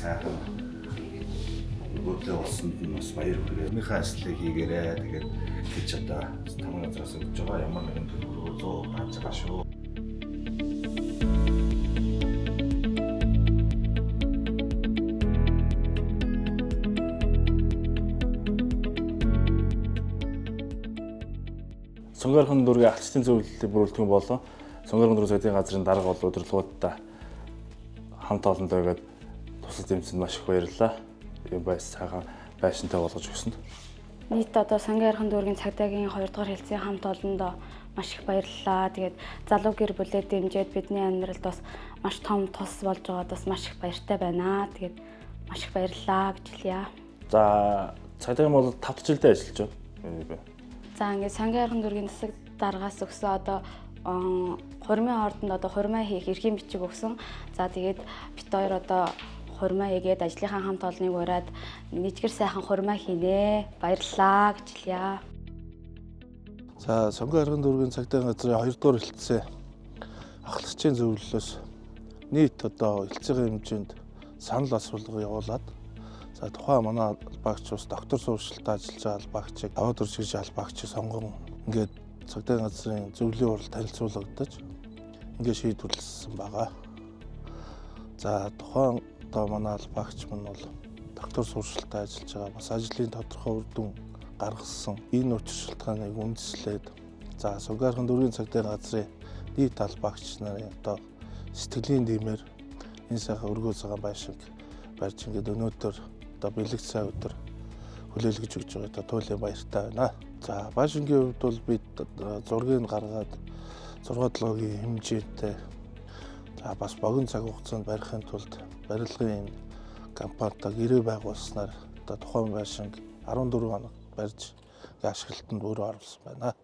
сайхан нөгөөдөө болсонд нь бас баяр хүрээ. Өмнөхөө ажлыг хийгээрээ тэгээд гэж одоо тамга газраас өгч байгаа ямар нэгэн төлбөрөө 100 гарч байгаа шүү. Сонгоорхон дүүргийн ардчдын зөвлөлтийг бүрэлдэхүүн болон Сонгоорхон дүүргийн цагдаагийн газрын дарга бол удирдлагуудтай хамт олондоо гээд тусал дэмжсэнд маш их баярлалаа. Ийм сайхан байшинтай болгож өгсөнд. Нийт одоо Сонгоорхон дүүргийн цагдаагийн 2 дугаар хэлцээний хамт олондоо маш их баярлалаа. Тэгээд залуу гэр бүлээ дэмжиж бидний амьдралд бас маш том тус болж байгаад бас маш их баяртай байна. Тэгээд маш их баярлалаа гэж хэлье. За цагдаагийн бол 5 жилдээ ажиллаж байна. За ингээд Сонгоорхон дүүргийн засаг даргаас өгсөн одоо хурмын ордонд одоо хурмаа хийх эрхийн бичиг өгсөн. За тэгээд бит хоёр одоо хурмаа хийгээд ажлынхаа хамт олныг ураад нэгжгэр сайхан хурмаа хийнэ. Баярлалаа гэж хэлье. За Сонгоорхон дүүргийн цагдаагийн газрын 2 дугаар хэлтсээ ахлагчийн зөвлөлөөс нийт одоо хэлцээгийн хэмжээнд санал асуулга явуулаад за тухайн манай албаагч ус доктор сурвалжлалтад ажиллаж байгаа албаагчийг аваад үржигч албаагчийг сонгон ингээд цагдаагийн газрын зөвлөлийн уралд танилцуулагдаж ингээд шийдвэрлэсэн байгаа. За тухайн одоо манай албаагч мань бол доктор сурвалжлалтад ажиллаж байгаа бас ажлын тодорхой үр дүн гаргасан энэ учир шалтгааныг үндэслээд за Сонгоорхон дүүргийн цагдаагийн газрын нийт албаагч нарын одоо сэтгэлийн дэмээр энэ сайхан өргөө цагаан байшинг барьж ингээд өнөөдөр одоо бэлэг цай өдөр хүлээлгэж өгч байгаа туйлын баяртай байна. За байшингийн хувьд бол бид зургийг гаргаад 6-7-гийн хэмжээтэй за бас богино цаг хугацаанд барихын тулд барилгын компанитай гэрээ байгуулснаар одоо тухайн байшинг 14 хоног барьж ашиглалтанд өөрөө оруулсан байна.